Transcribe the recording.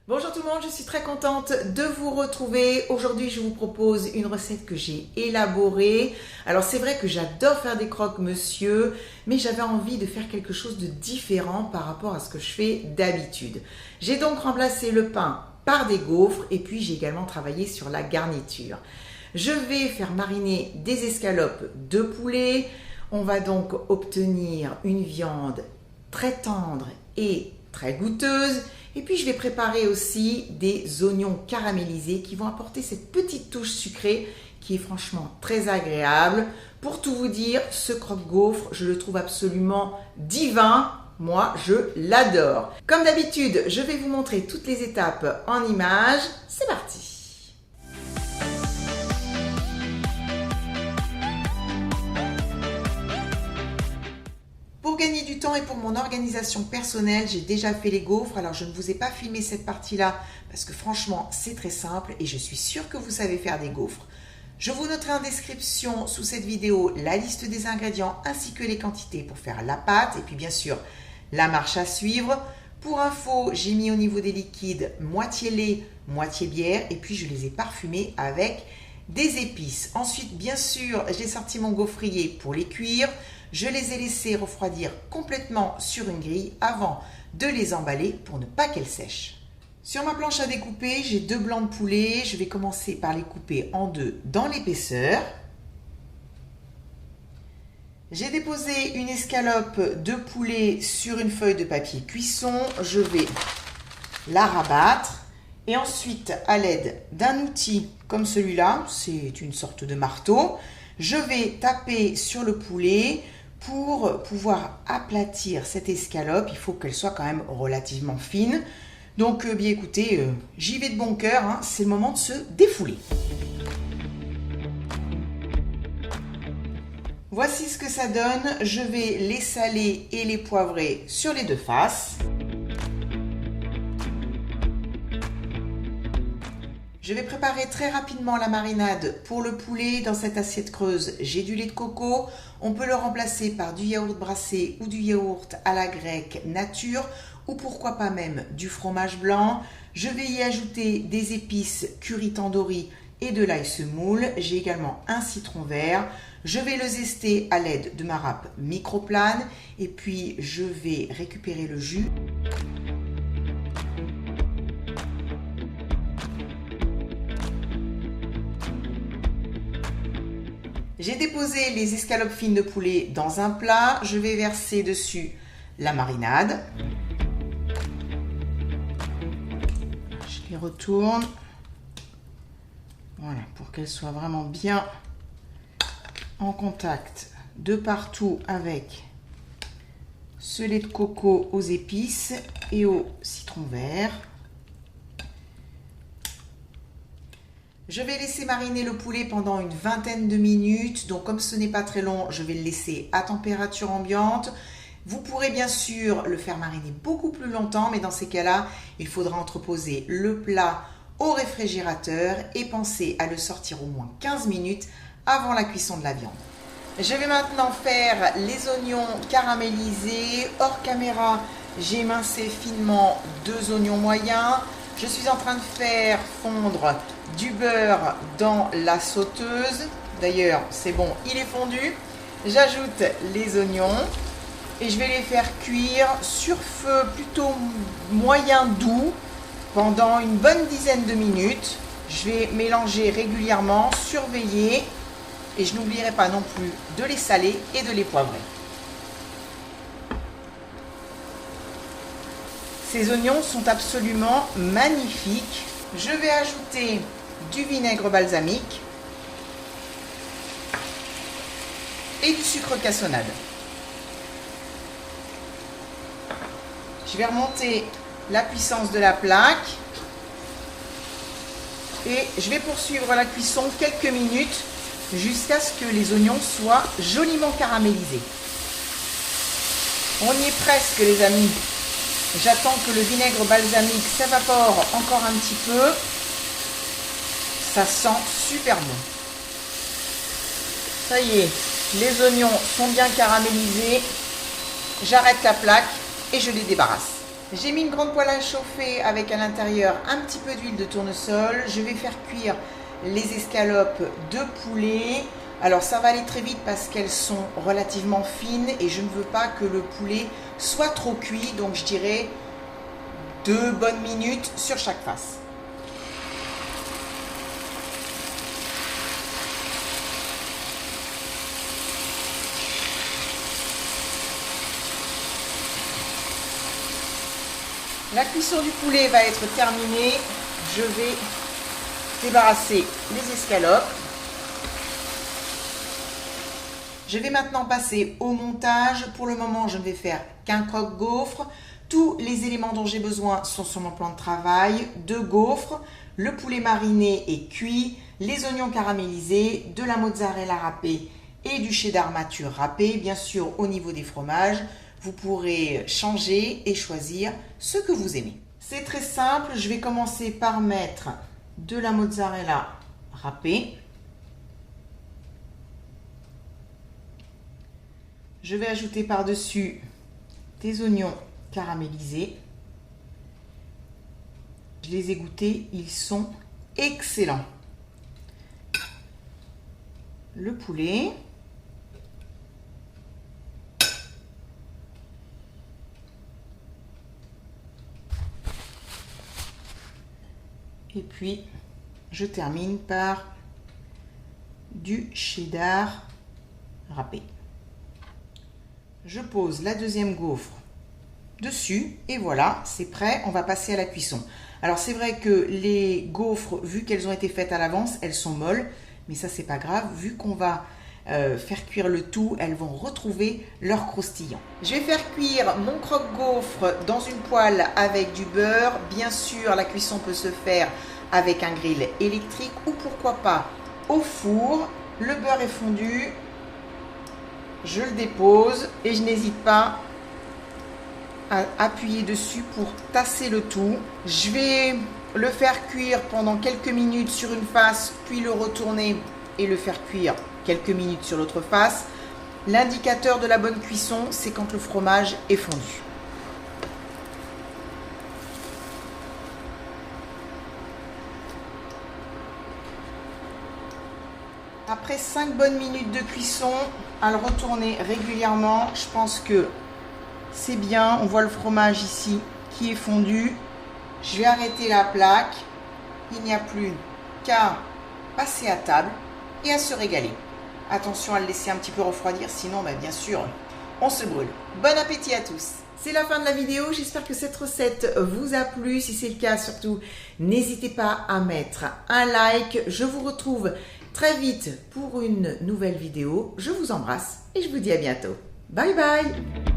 Bonjour tout le monde, je suis très contente de vous retrouver. Aujourd'hui, je vous propose une recette que j'ai élaborée. Alors c'est vrai que j'adore faire des croque-monsieur, mais j'avais envie de faire quelque chose de différent par rapport à ce que je fais d'habitude. J'ai donc remplacé le pain par des gaufres et puis j'ai également travaillé sur la garniture. Je vais faire mariner des escalopes de poulet. On va donc obtenir une viande très tendre et très goûteuse. Et puis je vais préparer aussi des oignons caramélisés qui vont apporter cette petite touche sucrée qui est franchement très agréable. Pour tout vous dire, ce croque-gaufre, je le trouve absolument divin. Moi, je l'adore. Comme d'habitude, je vais vous montrer toutes les étapes en images. C'est parti! Pour gagner du temps et pour mon organisation personnelle, j'ai déjà fait les gaufres. Alors, je ne vous ai pas filmé cette partie-là parce que franchement, c'est très simple et je suis sûre que vous savez faire des gaufres. Je vous noterai en description sous cette vidéo la liste des ingrédients ainsi que les quantités pour faire la pâte et puis bien sûr la marche à suivre. Pour info, j'ai mis au niveau des liquides moitié lait, moitié bière et puis je les ai parfumés avec des épices. Ensuite, bien sûr, j'ai sorti mon gaufrier pour les cuire. Je les ai laissés refroidir complètement sur une grille avant de les emballer pour ne pas qu'elles sèchent. Sur ma planche à découper, j'ai 2 blancs de poulet. Je vais commencer par les couper en 2 dans l'épaisseur. J'ai déposé une escalope de poulet sur une feuille de papier cuisson. Je vais la rabattre. Et ensuite, à l'aide d'un outil comme celui-là, c'est une sorte de marteau, je vais taper sur le poulet pour pouvoir aplatir cette escalope. Il faut qu'elle soit quand même relativement fine. Donc, bien écoutez, j'y vais de bon cœur, hein, c'est le moment de se défouler. Voici ce que ça donne. Je vais les saler et les poivrer sur les deux faces. Je vais préparer très rapidement la marinade pour le poulet. Dans cette assiette creuse, j'ai du lait de coco. On peut le remplacer par du yaourt brassé ou du yaourt à la grecque nature ou pourquoi pas même du fromage blanc. Je vais y ajouter des épices curry tandoori et de l'ail semoule. J'ai également un citron vert. Je vais le zester à l'aide de ma râpe microplane et puis je vais récupérer le jus. J'ai déposé les escalopes fines de poulet dans un plat. Je vais verser dessus la marinade. Je les retourne. Voilà, pour qu'elles soient vraiment bien en contact de partout avec ce lait de coco aux épices et au citron vert. Je vais laisser mariner le poulet pendant une vingtaine de minutes. Donc comme ce n'est pas très long, je vais le laisser à température ambiante. Vous pourrez bien sûr le faire mariner beaucoup plus longtemps, mais dans ces cas-là, il faudra entreposer le plat au réfrigérateur et penser à le sortir au moins 15 minutes avant la cuisson de la viande. Je vais maintenant faire les oignons caramélisés. Hors caméra, j'ai émincé finement 2 oignons moyens. Je suis en train de faire fondre du beurre dans la sauteuse. D'ailleurs, c'est bon, il est fondu. J'ajoute les oignons et je vais les faire cuire sur feu plutôt moyen doux pendant une bonne dizaine de minutes. Je vais mélanger régulièrement, surveiller et je n'oublierai pas non plus de les saler et de les poivrer. Ces oignons sont absolument magnifiques. Je vais ajouter du vinaigre balsamique et du sucre cassonade. Je vais remonter la puissance de la plaque et je vais poursuivre la cuisson quelques minutes jusqu'à ce que les oignons soient joliment caramélisés. On y est presque, les amis. J'attends que le vinaigre balsamique s'évapore encore un petit peu. Ça sent super bon. Ça y est, les oignons sont bien caramélisés. J'arrête la plaque et je les débarrasse. J'ai mis une grande poêle à chauffer avec à l'intérieur un petit peu d'huile de tournesol. Je vais faire cuire les escalopes de poulet. Alors ça va aller très vite parce qu'elles sont relativement fines et je ne veux pas que le poulet soit trop cuit. Donc je dirais 2 bonnes minutes sur chaque face. La cuisson du poulet va être terminée. Je vais débarrasser les escalopes. Je vais maintenant passer au montage. Pour le moment, je ne vais faire qu'un croque-gaufre. Tous les éléments dont j'ai besoin sont sur mon plan de travail. 2 gaufres, le poulet mariné et cuit, les oignons caramélisés, de la mozzarella râpée et du cheddar mature râpé. Bien sûr, au niveau des fromages, vous pourrez changer et choisir ce que vous aimez. C'est très simple, je vais commencer par mettre de la mozzarella râpée. Je vais ajouter par-dessus des oignons caramélisés. Je les ai goûtés, ils sont excellents. Le poulet. Et puis, je termine par du cheddar râpé. Je pose la deuxième gaufre dessus et voilà, c'est prêt. On va passer à la cuisson. Alors, c'est vrai que les gaufres, vu qu'elles ont été faites à l'avance, elles sont molles. Mais ça, c'est pas grave. Vu qu'on va faire cuire le tout, elles vont retrouver leur croustillant. Je vais faire cuire mon croque-gaufre dans une poêle avec du beurre. Bien sûr, la cuisson peut se faire avec un grill électrique ou pourquoi pas au four. Le beurre est fondu. Je le dépose et je n'hésite pas à appuyer dessus pour tasser le tout. Je vais le faire cuire pendant quelques minutes sur une face, puis le retourner et le faire cuire quelques minutes sur l'autre face. L'indicateur de la bonne cuisson, c'est quand le fromage est fondu. Après 5 bonnes minutes de cuisson, à le retourner régulièrement, je pense que c'est bien. On voit le fromage ici qui est fondu. Je vais arrêter la plaque. Il n'y a plus qu'à passer à table et à se régaler. Attention à le laisser un petit peu refroidir, sinon bien sûr on se brûle. Bon appétit à tous. C'est la fin de la vidéo, j'espère que cette recette vous a plu. Si c'est le cas, surtout n'hésitez pas à mettre un like. Je vous retrouve très vite pour une nouvelle vidéo. Je vous embrasse et je vous dis à bientôt. Bye bye.